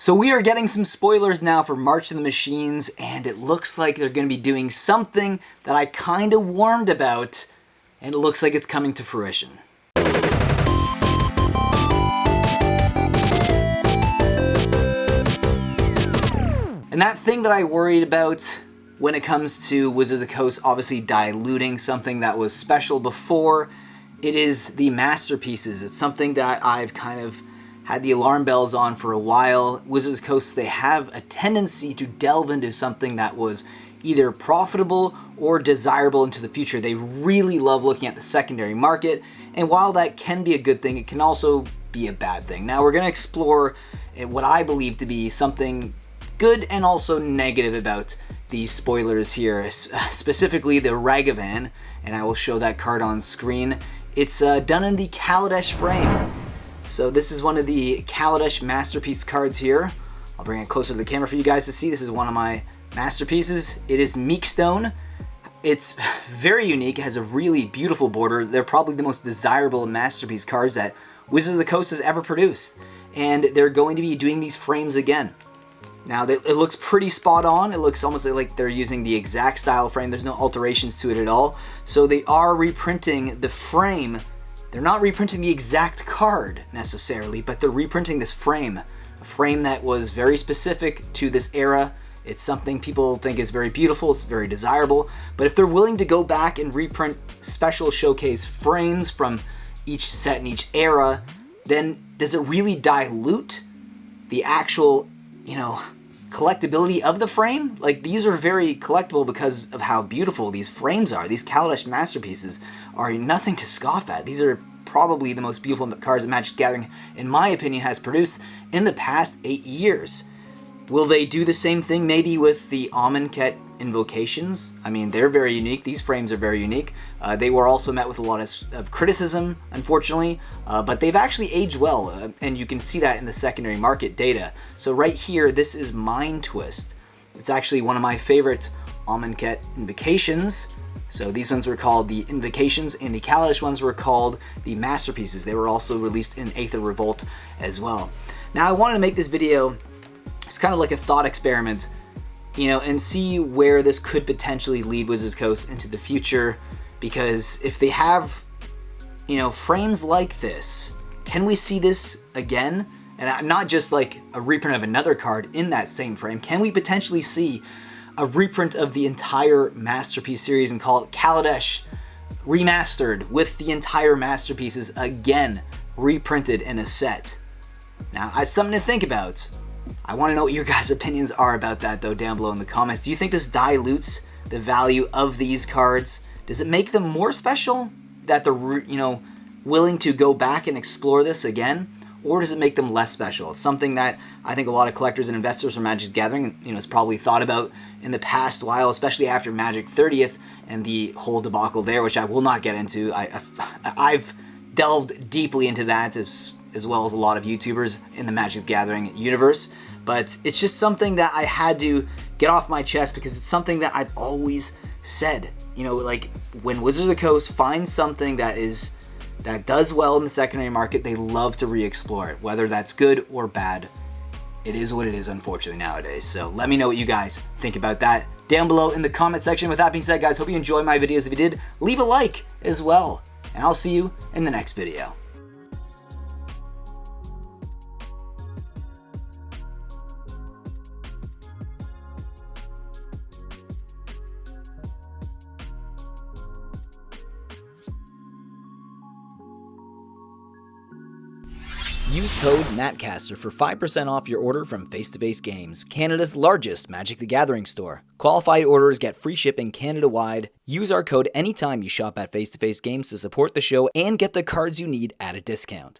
So we are getting some spoilers now for March of the Machines, and it looks like they're going to be doing something that I kind of warned about, and it looks like it's coming to fruition. And that thing that I worried about when it comes to Wizards of the Coast obviously diluting something that was special before, it is the masterpieces. It's something that I've kind of had the alarm bells on for a while. Wizards of the Coast, they have a tendency to delve into something that was either profitable or desirable into the future. They really love looking at the secondary market, and while that can be a good thing, it can also be a bad thing. Now we're going to explore what I believe to be something good and also negative about these spoilers here, specifically the Ragavan, and I will show that card on screen. It's done in the Kaladesh frame. So this is one of the Kaladesh masterpiece cards here. I'll bring it closer to the camera for you guys to see. This is one of my masterpieces. It is Meekstone. It's very unique. It has a really beautiful border. They're probably the most desirable masterpiece cards that Wizards of the Coast has ever produced. And they're going to be doing these frames again. Now, it looks pretty spot on. It looks almost like they're using the exact style frame. There's no alterations to it at all. So they are reprinting the frame. They're not reprinting the exact card necessarily, but they're reprinting this frame. A frame that was very specific to this era. It's something people think is very beautiful. It's very desirable. But if they're willing to go back and reprint special showcase frames from each set and each era, then does it really dilute the actual, collectability of the frame? Like, these are very collectible because of how beautiful these frames are. These Kaladesh masterpieces are nothing to scoff at. These are probably the most beautiful cards that Magic the Gathering, in my opinion, has produced in the past 8 years. Will they do the same thing maybe with the Amonkhet Invocations? I mean, they're very unique. These frames are very unique. They were also met with a lot of criticism, unfortunately, but they've actually aged well, and you can see that in the secondary market data. So right here, this is Mind Twist. It's actually one of my favorite Amonkhet Invocations. So these ones were called the Invocations, and the Kaladesh ones were called the Masterpieces. They were also released in Aether Revolt as well. Now, I wanted to make this video, it's kind of like a thought experiment, and see where this could potentially lead Wizards of the Coast into the future, because if they have, frames like this, can we see this again? And not just like a reprint of another card in that same frame. Can we potentially see a reprint of the entire Masterpiece series and call it Kaladesh Remastered with the entire Masterpieces again reprinted in a set? Now, that's something to think about. I want to know what your guys' opinions are about that, though, down below in the comments. Do you think this dilutes the value of these cards? Does it make them more special that they're, willing to go back and explore this again? Or does it make them less special? It's something that I think a lot of collectors and investors from Magic the Gathering, has probably thought about in the past while, especially after Magic 30th and the whole debacle there, which I will not get into. I've delved deeply into that as well as a lot of YouTubers in the Magic the Gathering universe. But it's just something that I had to get off my chest because it's something that I've always said. Like when Wizards of the Coast finds something that does well in the secondary market, they love to re-explore it, whether that's good or bad. It is what it is, unfortunately, nowadays. So let me know what you guys think about that down below in the comment section. With that being said, guys, hope you enjoy my videos. If you did, leave a like as well. And I'll see you in the next video. Use code Mattcaster for 5% off your order from Face to Face Games, Canada's largest Magic the Gathering store. Qualified orders get free shipping Canada-wide. Use our code anytime you shop at Face to Face Games to support the show and get the cards you need at a discount.